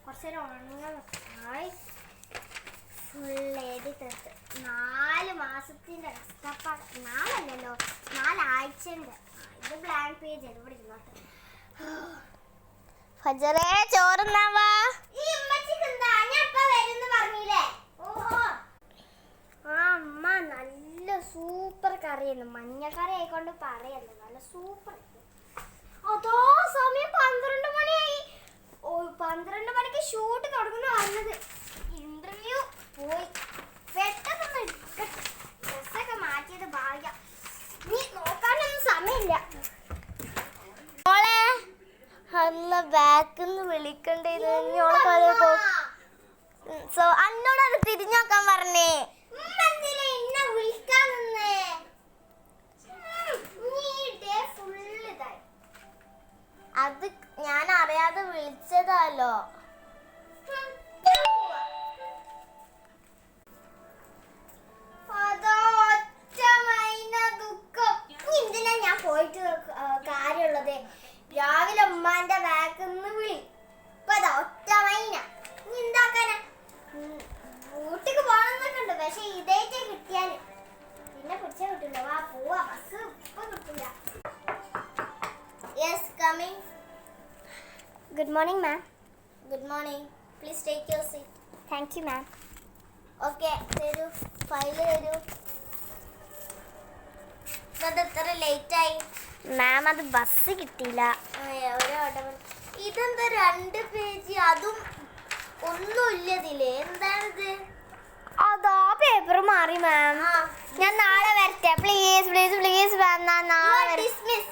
കുറച്ചേരം ഉണങ്ങാൻ ഫുള്ളേടി തീർത്ത് 4 മാസത്തിൻ്റെ കഷ്ടപ്പാട്. 4 അല്ലല്ലോ, 4 ആഴ്ചൻ്റെ. ഇത് ബ്ലാങ്ക് പേജ് ഇവിടെ ഇരുന്നോട്ടെ. ഫജറേ ചോറുന്നാവാ. അമ്മ നല്ല സൂപ്പർ കറിയാണ്. മഞ്ഞക്കറി ആയിക്കൊണ്ട് പറയല്ലോ, നല്ല സൂപ്പർ. അതോ സമയം 12 മണിയായി. 12 മണിക്ക് ഷൂട്ട് തുടങ്ങുന്ന പറഞ്ഞത്. ഇന്റർവ്യൂ പോയി പെട്ടെന്ന് ഡ്രസ്സൊക്കെ മാറ്റിയത് ഭാഗ്യം. നീ നോക്കാനൊന്നും സമയമില്ല. മോളെ അന്ന് ബാക്കിന്ന് വിളിക്കണ്ടേന്ന് സോ അന്നോട് അത് തിരിഞ്ഞു നോക്കാൻ പറഞ്ഞേ. അത് ഞാൻ അറിയാതെ വിളിച്ചതാലോ. എന്തിനാ ഞാൻ പോയിട്ട് കാര്യമുള്ളത്? രാവിലെ ഉമ്മാന്റെ ബാക്കിന്ന് വിളി, ഇപ്പൊ ഒറ്റ മൈന. നീ എന്താക്കാനാ? വീട്ടിക്ക് പോകണമെന്നൊക്കെ ഉണ്ട്, പക്ഷെ ഇതേറ്റേ കിട്ടിയാല് പിന്നെ പിടിച്ചാ കിട്ടില്ല. വാ പോവാ, ബസ് ഇപ്പൊ കിട്ടില്ല. Yes coming. Good morning ma'am. Good morning. Please take your seat. Thank you ma'am. Okay തരൂ, ഫയല് തരൂ. അത് എത്ര ലേറ്റായി? മാം അത് ബസ് കിട്ടിയില്ല. ഇതെന്താ 2 പേജ്, അതും ഒന്നുമില്ല ഇതില്. എന്താണിത്? അതാ പേപ്പർ മാറി മാം. ഞാൻ നാളെ വരട്ടെ. പ്ലീസ് പ്ലീസ് പ്ലീസ് മാം, നാളെ ഡിസ്മിസ്.